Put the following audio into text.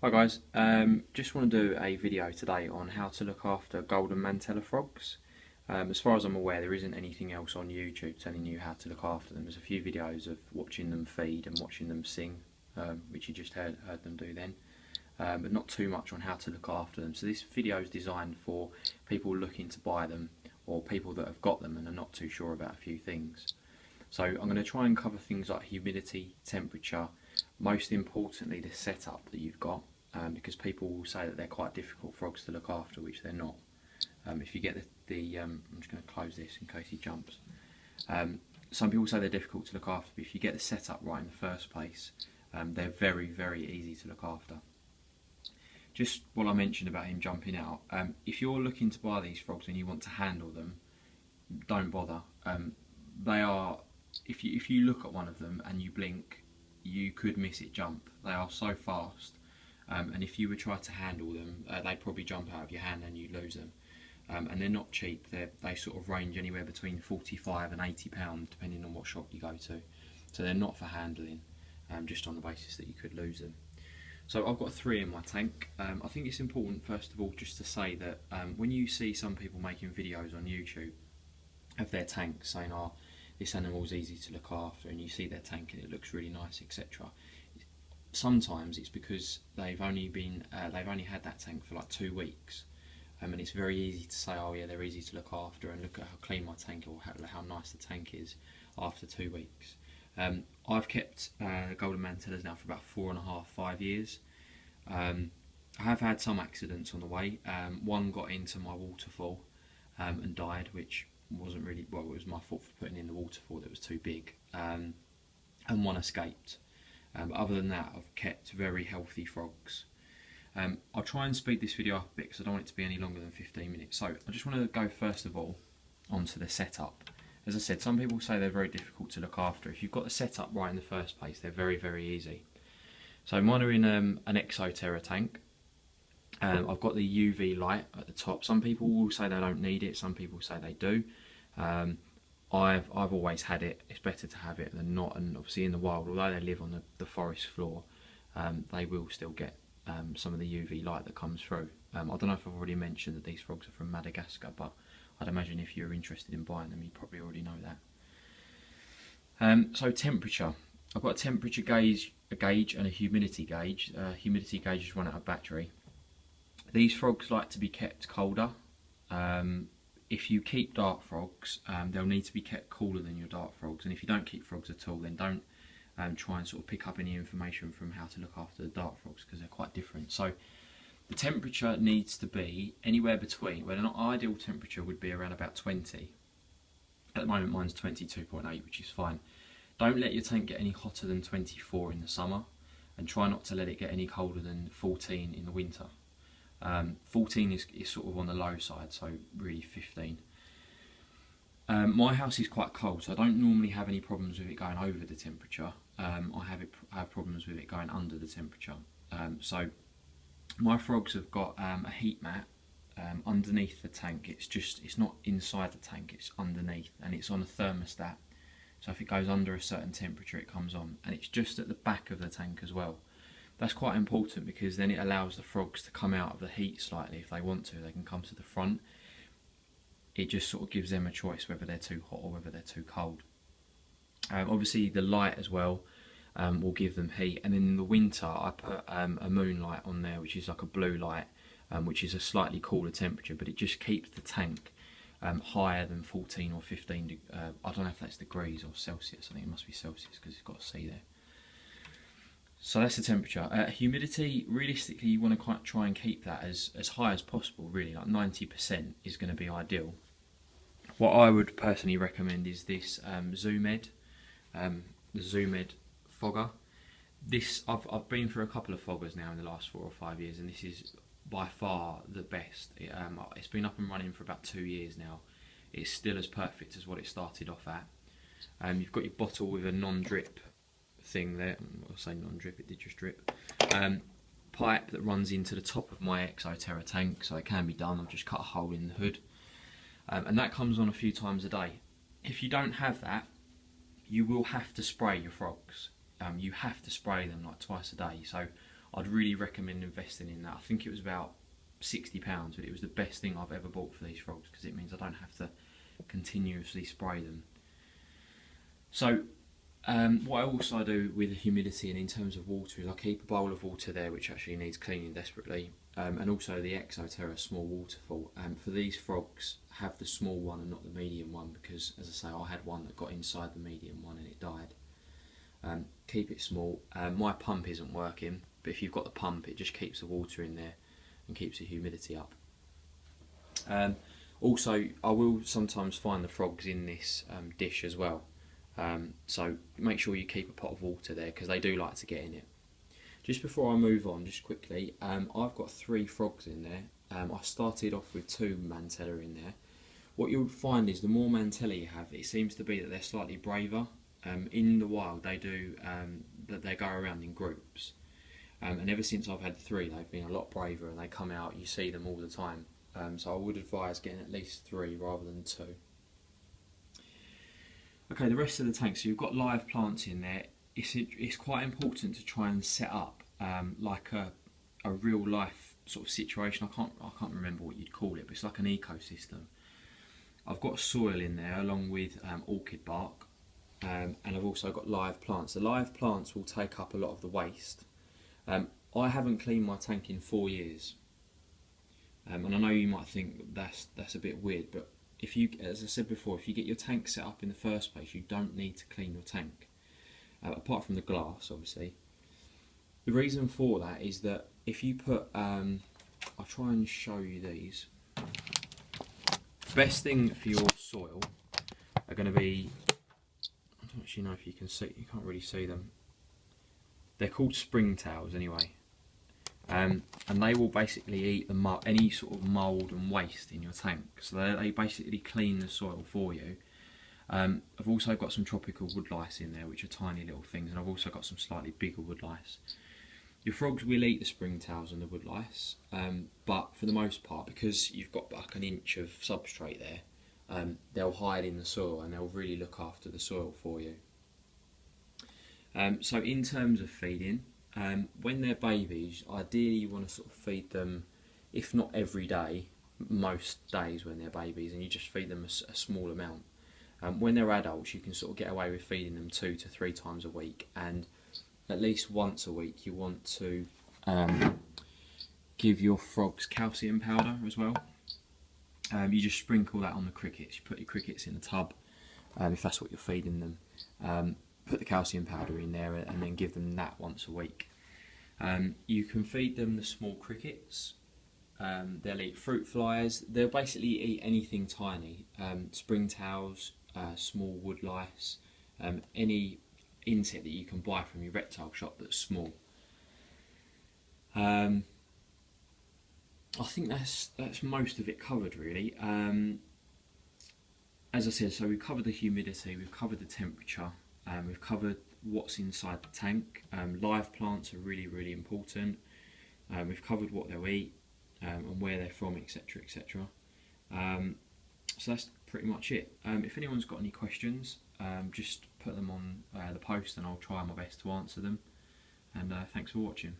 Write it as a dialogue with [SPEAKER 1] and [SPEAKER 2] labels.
[SPEAKER 1] Hi guys, just want to do a video today on how to look after Golden Mantella frogs. As far as I'm aware, there isn't anything else on YouTube telling you how to look after them. There's a few videos of watching them feed and watching them sing, which you just heard them do then, but not too much on how to look after them. So this video is designed for people looking to buy them or people that have got them and are not too sure about a few things. So I'm going to try and cover things like humidity, temperature, most importantly the setup that you've got. Because people will say that they're quite difficult frogs to look after, which they're not. If you get I'm just going to close this in case he jumps. Some people say they're difficult to look after, but if you get the setup right in the first place, they're very, very easy to look after. Just what I mentioned about him jumping out, if you're looking to buy these frogs and you want to handle them, don't bother. They are, if you look at one of them and you blink, you could miss it jump. They are so fast. And if you would try to handle them, they'd probably jump out of your hand and you'd lose them. And they're not cheap. They sort of range anywhere between 45 and £80 depending on what shop you go to. So they're not for handling, just on the basis that you could lose them. So I've got 3 in my tank. I think it's important first of all just to say that when you see some people making videos on YouTube of their tank saying, oh, this animal's easy to look after, and you see their tank and it looks really nice, etc. Sometimes it's because they've only had that tank for like 2 weeks, and it's very easy to say, oh yeah, they're easy to look after and look at how clean my tank or how nice the tank is after 2 weeks. I've kept Golden Mantellas now for about 4.5, 5 years. I have had some accidents on the way. One got into my waterfall and died, which wasn't really, well, it was my fault for putting in the waterfall that was too big, and one escaped. But other than that, I've kept very healthy frogs. I'll try and speed this video up a bit because I don't want it to be any longer than 15 minutes. So I just want to go first of all onto the setup. As I said, some people say they're very difficult to look after. If you've got the setup right in the first place, they're very, very easy. So mine are in an Exoterra tank. I've got the UV light at the top. Some people will say they don't need it, some people say they do. I've always had it. It's better to have it than not, and obviously in the wild, although they live on the forest floor, they will still get some of the UV light that comes through. I don't know if I've already mentioned that these frogs are from Madagascar, but I'd imagine if you're interested in buying them, you probably already know that. So temperature. I've got a temperature gauge and a humidity gauge. Humidity gauge is run out of battery. These frogs like to be kept colder. If you keep dart frogs, they'll need to be kept cooler than your dart frogs, and if you don't keep frogs at all, then don't try and sort of pick up any information from how to look after the dart frogs, because they're quite different. So the temperature needs to be anywhere between, well, an ideal temperature would be around about 20. At the moment mine's 22.8, which is fine. Don't let your tank get any hotter than 24 in the summer, and try not to let it get any colder than 14 in the winter. 14 is sort of on the low side, so really 15. My house is quite cold, so I don't normally have any problems with it going over the temperature. I have problems with it going under the temperature. So my frogs have got a heat mat underneath the tank. It's not inside the tank, it's underneath, and it's on a thermostat. So if it goes under a certain temperature, it comes on, and it's just at the back of the tank as well. That's quite important because then it allows the frogs to come out of the heat slightly. If they want to, they can come to the front. It just sort of gives them a choice whether they're too hot or whether they're too cold. Obviously the light as well will give them heat, and then in the winter I put a moonlight on there, which is like a blue light, which is a slightly cooler temperature, but it just keeps the tank higher than 14 or 15, I don't know if that's degrees or Celsius. I think it must be Celsius because it's got a C there. So that's the temperature. Humidity, realistically you want to try and keep that as high as possible, really, like 90% is going to be ideal. What I would personally recommend is this Zoomed, the Zoomed fogger. This, I've been through a couple of foggers now in the last 4 or 5 years, and this is by far the best. It's been up and running for about 2 years now. It's still as perfect as what it started off at. You've got your bottle with a non-drip thing there. I'll say non-drip, it did just drip. Pipe that runs into the top of my Exoterra tank, so it can be done. I've just cut a hole in the hood, and that comes on a few times a day. If you don't have that, you will have to spray your frogs. You have to spray them like twice a day. So I'd really recommend investing in that. I think it was about £60, but it was the best thing I've ever bought for these frogs because it means I don't have to continuously spray them. So what I also do with the humidity and in terms of water is I keep a bowl of water there which actually needs cleaning desperately, and also the Exoterra small waterfall. For these frogs, have the small one and not the medium one because, as I say, I had one that got inside the medium one and it died. Keep it small. My pump isn't working, but if you've got the pump it just keeps the water in there and keeps the humidity up. Also, I will sometimes find the frogs in this dish as well. So make sure you keep a pot of water there because they do like to get in it. Just before I move on, just quickly, I've got 3 frogs in there. I started off with 2 Mantella in there. What you'll find is the more Mantella you have, it seems to be that they're slightly braver. In the wild they do, that they go around in groups. And ever since I've had 3, they've been a lot braver and they come out, you see them all the time. So I would advise getting at least 3 rather than 2. Okay, the rest of the tank, so you've got live plants in there. It's quite important to try and set up like a real life sort of situation. I can't remember what you'd call it, but it's like an ecosystem. I've got soil in there along with orchid bark, and I've also got live plants. The live plants will take up a lot of the waste. I haven't cleaned my tank in 4 years, and I know you might think that's a bit weird, but if you, as I said before, if you get your tank set up in the first place, you don't need to clean your tank, apart from the glass, obviously. The reason for that is that if you put, I'll try and show you these. The best thing for your soil are going to be, I don't actually know if you can see, you can't really see them. They're called springtails anyway. And they will basically eat any sort of mould and waste in your tank. So they basically clean the soil for you. I've also got some tropical woodlice in there, which are tiny little things, and I've also got some slightly bigger woodlice. Your frogs will eat the springtails and the woodlice, but for the most part, because you've got like an inch of substrate there, they'll hide in the soil and they'll really look after the soil for you. So in terms of feeding, when they're babies, ideally you want to sort of feed them, if not every day, most days when they're babies, and you just feed them a small amount. When they're adults, you can sort of get away with feeding them 2 to 3 times a week, and at least once a week you want to give your frogs calcium powder as well. You just sprinkle that on the crickets. You put your crickets in the tub, if that's what you're feeding them. Put the calcium powder in there and then give them that once a week. You can feed them the small crickets. They'll eat fruit flies. They'll basically eat anything tiny. Springtails, small woodlice, any insect that you can buy from your reptile shop that's small. I think that's most of it covered really. As I said, so we've covered the humidity, we've covered the temperature, we've covered what's inside the tank. Live plants are really important. We've covered what they'll eat and where they're from, etc, etc. So that's pretty much it. If anyone's got any questions, just put them on the post and I'll try my best to answer them. And thanks for watching.